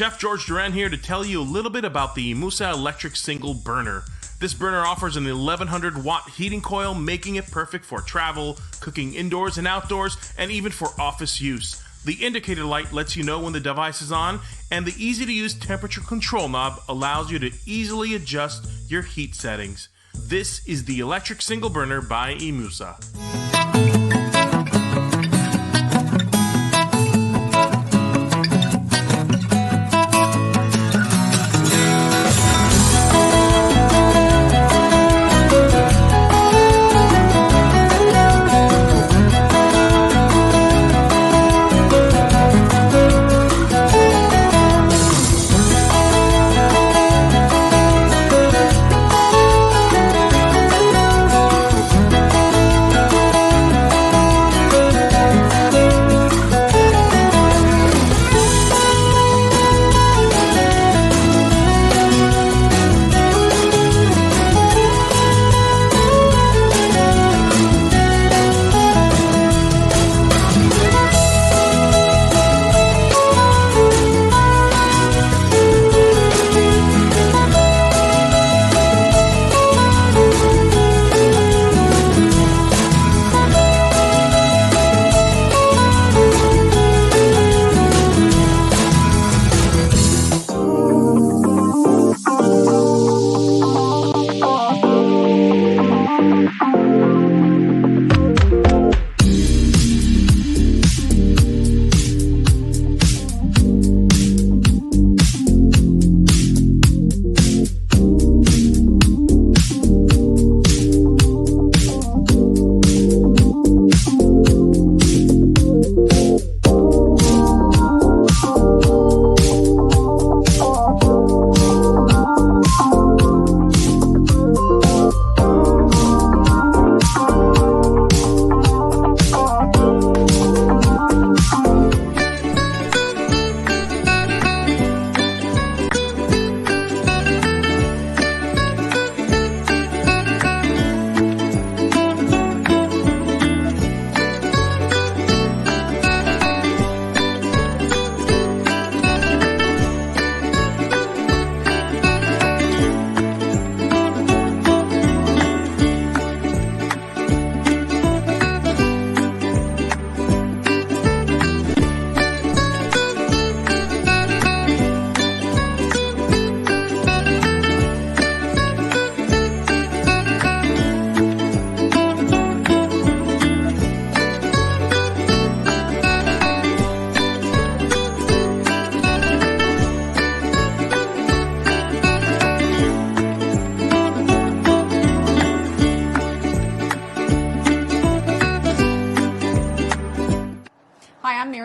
Chef George Duran here to tell you a little bit about the Musa Electric Single Burner. This burner offers an 1100 watt heating coil, making it perfect for travel, cooking indoors and outdoors, and even for office use. The indicator light lets you know when the device is on, and the easy to use temperature control knob allows you to easily adjust your heat settings. This is the Electric Single Burner by Musa.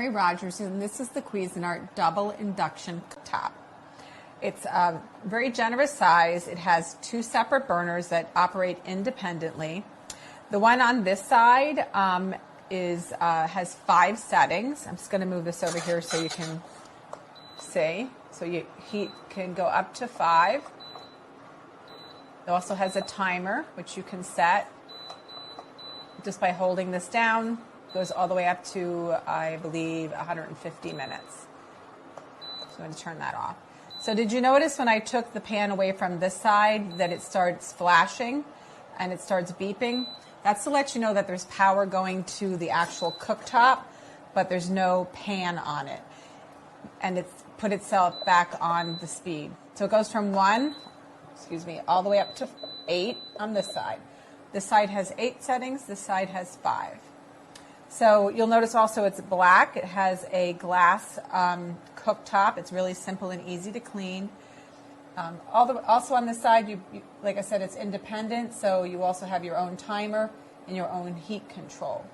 Rogers, and this is the Cuisinart double induction cooktop. It's a very generous size. It has two separate burners that operate independently. The one on this side has 5 settings. I'm just going to move this over here so you can see. So your heat can go up to 5. It also has a timer, which you can set just by holding this down. Goes all the way up to, I believe, 150 minutes. So I'm going to turn that off. So did you notice when I took the pan away from this side that it starts flashing and it starts beeping? That's to let you know that there's power going to the actual cooktop, but there's no pan on it. And it's put itself back on the speed. So it goes from 1, all the way up to 8 on this side. This side has 8 settings, this side has 5. So you'll notice also it's black. It has a glass cooktop. It's really simple and easy to clean. Also on this side, you, like I said, it's independent, so you also have your own timer and your own heat control.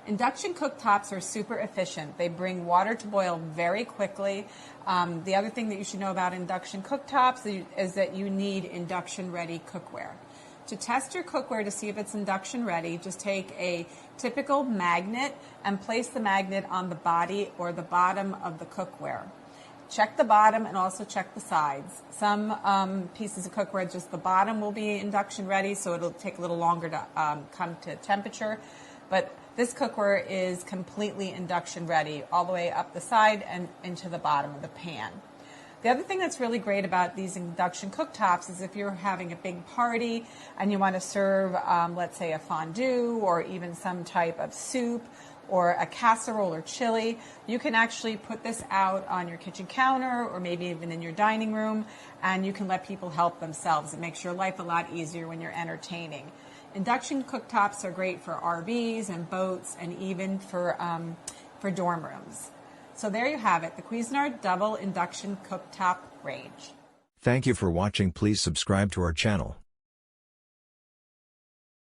Induction cooktops are super efficient. They bring water to boil very quickly. The other thing that you should know about induction cooktops is that you need induction-ready cookware. To test your cookware to see if it's induction ready, just take a typical magnet and place the magnet on the body or the bottom of the cookware. Check the bottom and also check the sides. Some pieces of cookware, just the bottom will be induction ready, so it'll take a little longer to come to temperature. But this cookware is completely induction ready, all the way up the side and into the bottom of the pan. The other thing that's really great about these induction cooktops is if you're having a big party and you want to serve, let's say, a fondue or even some type of soup or a casserole or chili, you can actually put this out on your kitchen counter or maybe even in your dining room, and you can let people help themselves. It makes your life a lot easier when you're entertaining. Induction cooktops are great for RVs and boats and even for dorm rooms. So there you have it, the Cuisinart Double Induction Cooktop range. Thank you for watching. Please subscribe to our channel.